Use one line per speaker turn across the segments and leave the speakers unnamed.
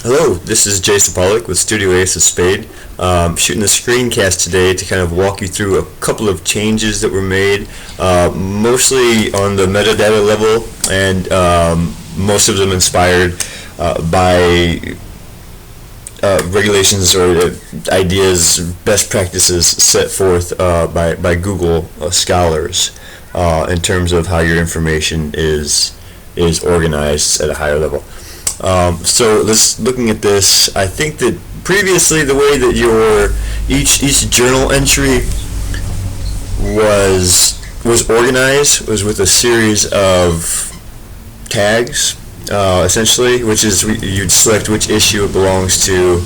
Hello, this is Jason Pollock with Studio Ace of Spade. Shooting the screencast today to kind of walk you through a couple of changes that were made, mostly on the metadata level, and most of them inspired by regulations or ideas, best practices set forth by Google scholars in terms of how your information is organized at a higher level. So let's looking at this. I think that previously the way that your each journal entry was organized was with a series of tags, essentially, which is you'd select which issue it belongs to,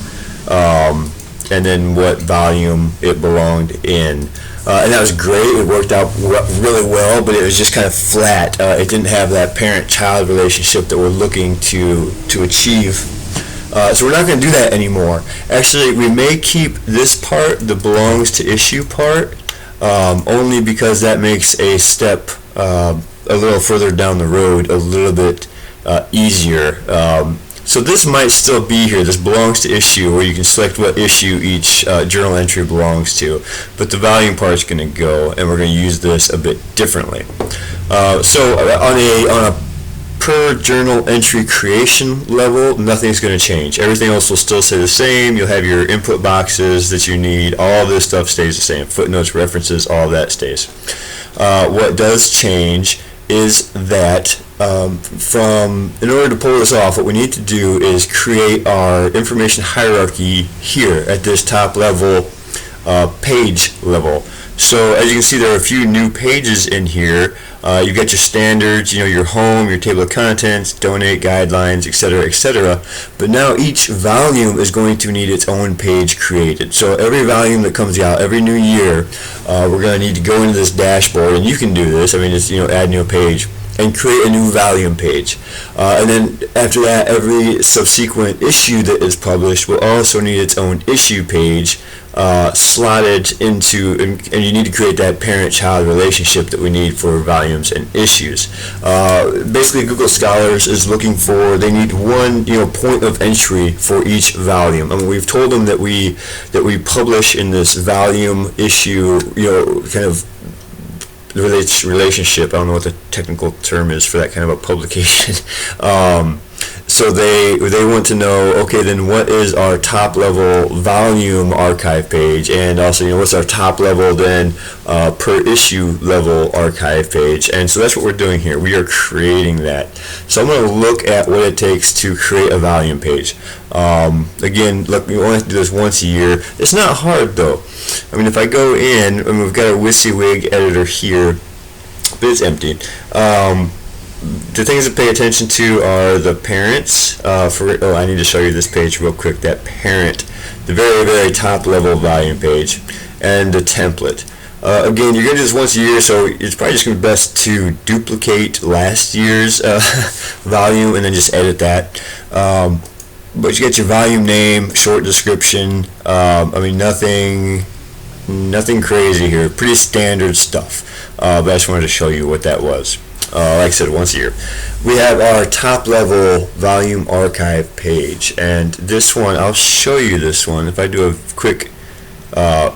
and then what volume it belonged in. And that was great. It worked out really well, but it was just kind of flat. It didn't have that parent-child relationship that we're looking to achieve. So we're not going to do that anymore. Actually, we may keep this part, the belongs to issue part, only because that makes a step a little further down the road a little bit easier. So this might still be here, this belongs to issue, where you can select what issue each journal entry belongs to, but the volume part is going to go, and we're going to use this a bit differently. So on a per journal entry creation level, nothing's going to change. Everything else will still stay the same. You'll have your input boxes that you need. All this stuff stays the same. Footnotes, references, all that stays. What does change is that in order to pull this off, what we need to do is create our information hierarchy here at this top level, page level. So as you can see, there are a few new pages in here. You've got your standards, your home, your table of contents, donate, guidelines, etc., etc. But now each volume is going to need its own page created. So every volume that comes out, every new year, we're going to need to go into this dashboard, and you can do this. I mean, it's add new page and create a new volume page. And then after that, every subsequent issue that is published will also need its own issue page slotted into, and you need to create that parent-child relationship that we need for volumes and issues. Basically, Google Scholars is looking for, they need one point of entry for each volume. I mean, we've told them that we publish in this volume issue, kind of relationship. I don't know what the technical term is for that kind of a publication. So they want to know, okay, then what is our top level volume archive page, and also what's our top level then per issue level archive page. And so that's what we're doing here. We are creating that. So I'm going to look at what it takes to create a volume page. Again, look, we only have to do this once a year. It's not hard though. I mean, if I go in, and we've got a WYSIWYG editor here, but it's empty. The things to pay attention to are the parents. I need to show you this page real quick. That parent, the very, very top level volume page, and the template. Again, you're going to do this once a year, so it's probably just going to be best to duplicate last year's volume and then just edit that. But you get your volume name, short description. I mean, nothing crazy here. Pretty standard stuff. But I just wanted to show you what that was. Like I said, once a year. We have our top level volume archive page, and this one, I'll show you this one. If I do a quick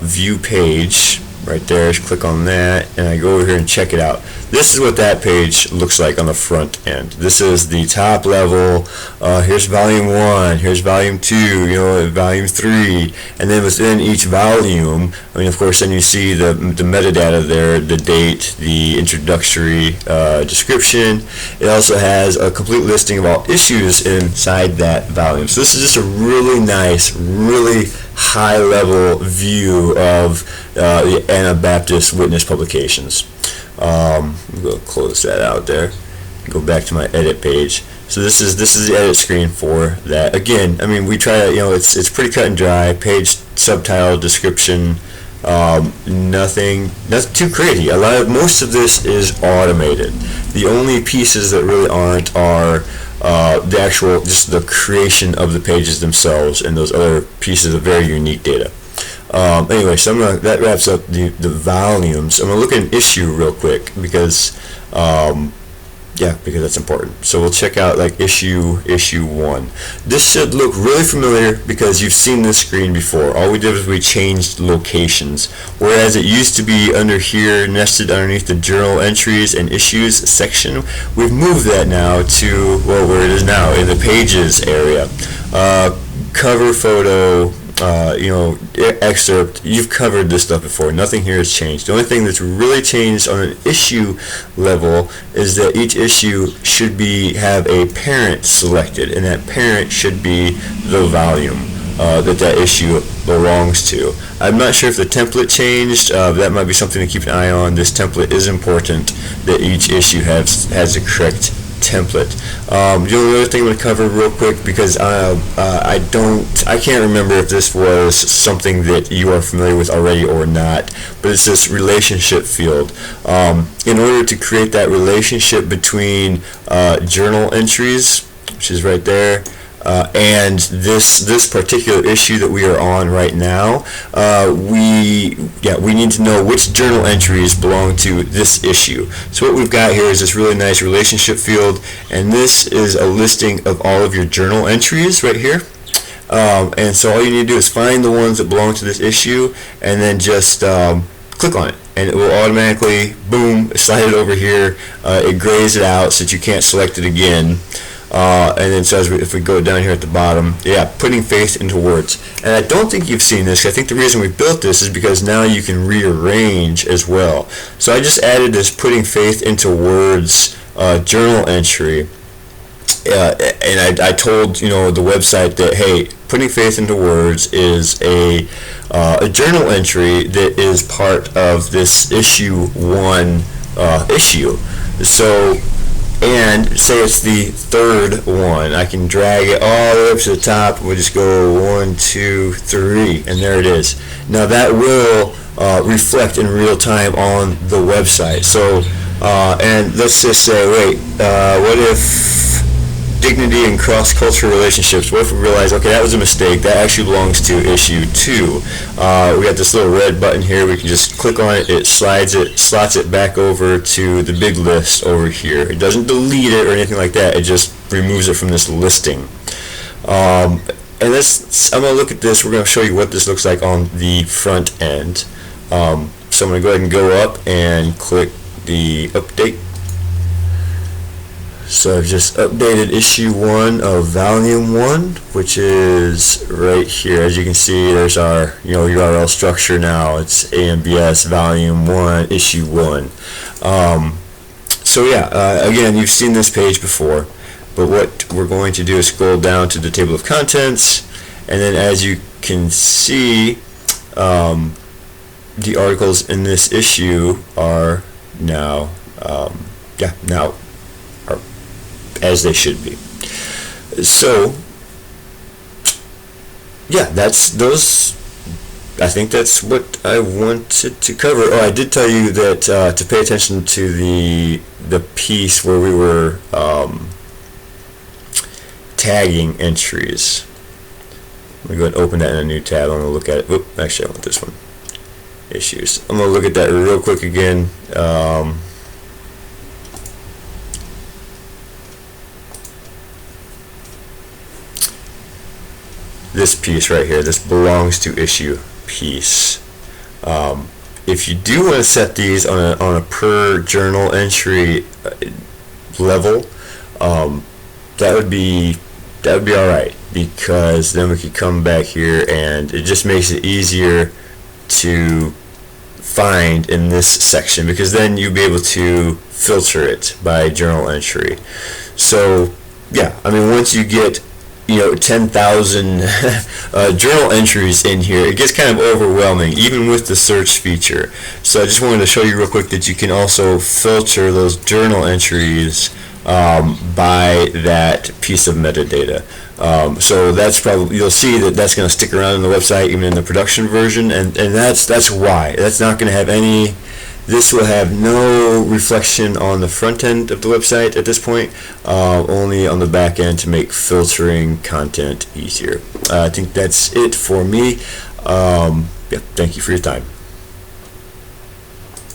view page right there, just click on that, and I go over here and check it out. This is what that page looks like on the front end. This is the top level. Here's volume 1, here's volume 2, volume 3, and then within each volume, I mean, of course, then you see the metadata there, the date, the introductory description. It also has a complete listing of all issues inside that volume. So this is just a really nice, really high-level view of the Anabaptist Witness publications. I'm going to close that out there. Go back to my edit page. So this is the edit screen for that. Again, I mean, we try to, it's pretty cut and dry. Page, subtitle, description, nothing too crazy. Most of this is automated. The only pieces that really aren't are the actual, just the creation of the pages themselves, and those other pieces of very unique data. Anyway, so that wraps up the volumes. I'm going to look at an issue real quick, because Yeah, because that's important. So we'll check out like issue 1. This should look really familiar because you've seen this screen before. All we did was we changed locations. Whereas it used to be under here, nested underneath the journal entries and issues section, we've moved that now to, well, where it is now, in the pages area. Cover photo, excerpt, you've covered this stuff before. Nothing here has changed. The only thing that's really changed on an issue level is that each issue should have a parent selected, and that parent should be the volume that issue belongs to. I'm not sure if the template changed. That might be something to keep an eye on. This template is important, that each issue has the correct template. The only other thing I'm going to cover real quick, because I can't remember if this was something that you are familiar with already or not, but it's this relationship field. In order to create that relationship between journal entries, which is right there, and this particular issue that we are on right now, we need to know which journal entries belong to this issue. So what we've got here is this really nice relationship field, and this is a listing of all of your journal entries right here. And so all you need to do is find the ones that belong to this issue, and then just click on it, and it will automatically, boom, slide it over here. It grays it out so that you can't select it again. And then so if we go down here at the bottom, putting faith into words. And I don't think you've seen this. I think the reason we built this is because now you can rearrange as well. So I just added this putting faith into words journal entry. And I told the website that, hey, putting faith into words is a journal entry that is part of this issue 1 issue. So, and say it's the third one, I can drag it all the way up to the top. We'll just go 1, 2, 3, and there it is. Now that will reflect in real time on the website. So, and let's just say, wait, what if dignity and cross-cultural relationships? What if we realize, okay, that was a mistake, that actually belongs to issue 2. We got this little red button here. We can just click on it. It slots it back over to the big list over here. It doesn't delete it or anything like that. It just removes it from this listing. And I'm going to look at this. We're going to show you what this looks like on the front end. So I'm going to go ahead and go up and click the update. So I've just updated issue 1 of volume 1, which is right here. As you can see, there's our URL structure now. It's AMBS volume 1 issue 1. So again, you've seen this page before, but what we're going to do is scroll down to the table of contents, and then as you can see, the articles in this issue are now as they should be. So that's those. I think that's what I wanted to cover. Oh, I did tell you that to pay attention to the piece where we were tagging entries. I'm going to go ahead and open that in a new tab. I'm going to look at it. Oop, actually, I want this one. Issues. I'm going to look at that real quick again. This piece right here, this belongs to issue piece. If you do want to set these on a per journal entry level, that would be all right, because then we could come back here and it just makes it easier to find in this section, because then you'll be able to filter it by journal entry. So once you get 10,000 journal entries in here, it gets kind of overwhelming, even with the search feature. So I just wanted to show you real quick that you can also filter those journal entries by that piece of metadata. So that's probably, you'll see that that's going to stick around on the website even in the production version, and that's why. That's not going to have any. This will have no reflection on the front end of the website at this point, only on the back end to make filtering content easier. I think that's it for me. Thank you for your time.